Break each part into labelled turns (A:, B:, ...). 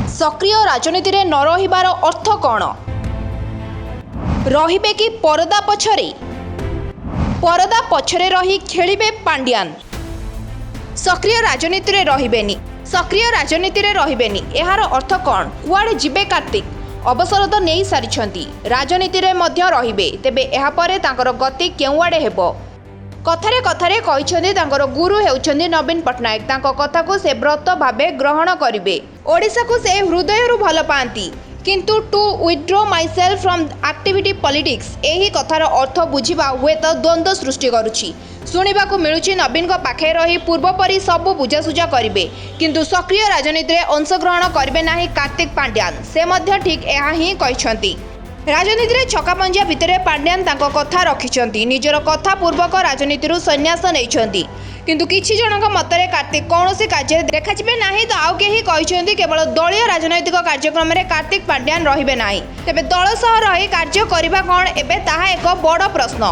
A: सक्रिय राजनीति रे न रहिबार अर्थ कौन? रहिबे कि परदा पछरे? परदा पछरे रही खेलिबे पांड्यान। सक्रिय राजनीति रे रहिबेनी, सक्रिय राजनीति रे रहिबेनी, एहार अर्थ कौन? कुआडे जिबे कार्तिक? अवसर तो नहीं सारिछंती, राजनीति रे मध्य रहिबे, तेबे एहा परे तांकर गति केउआडे हेबो? कथारे कथारे कहिछन्ती तांकर गुरु हेउछन्ती नवीन पट्टनायक। तांको कथा को से व्रत भाबे ग्रहण करिवे। ओडिसा को से हृदयरु भल पांती, किंतु to withdraw myself from activity politics, एही कथार अर्थ बुझिबा हुए तो द्वंद्व सृष्टि करुछि। शुणिबाकु मिलुछि नवीन को पाखे रही पूर्व परी सब बुझासुझा करिवे, किंतु सक्रिय राजनीति रे अंशग्रहण करिवे नाही कार्तिक पांड्यान। से मध्य ठीक एहा ही कहिछन्ती। राजनीति रे छकापंजिया भितरे पांड्यान तांको कथा रखिछन्ती। निजर कथा पूर्वक राजनीति रु संन्यास नेइछन्ती, किंतु किछि जनक मतरे कार्तिक कौनसी कार्य देखाजिबे नाही तो आउ केही कहिछन्ती केवल दलीय राजनैतिक कार्यक्रम रे कार्तिक पांड्यान रहिबे नाही। तेबे दल सह रही कार्य करिबा कोन एबे ताहा एक बड़ प्रश्न।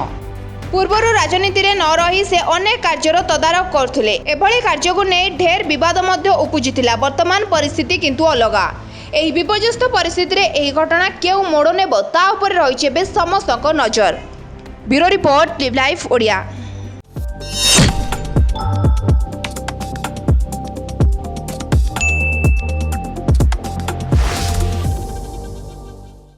A: पूर्वर राजनीति रे न रही से अनेक कार्यर तदारख करथिले। एभली कार्य को नै ढेर विवाद मध्य उपजिथिला। वर्तमान परिस्थिति किंतु अलगा। एही विपर्यस्त परिस्थिति रे एही घटना केउ मोड़ नेब ता ऊपर रहिছে बे समस्तक नजर। Bureau report live life Odia.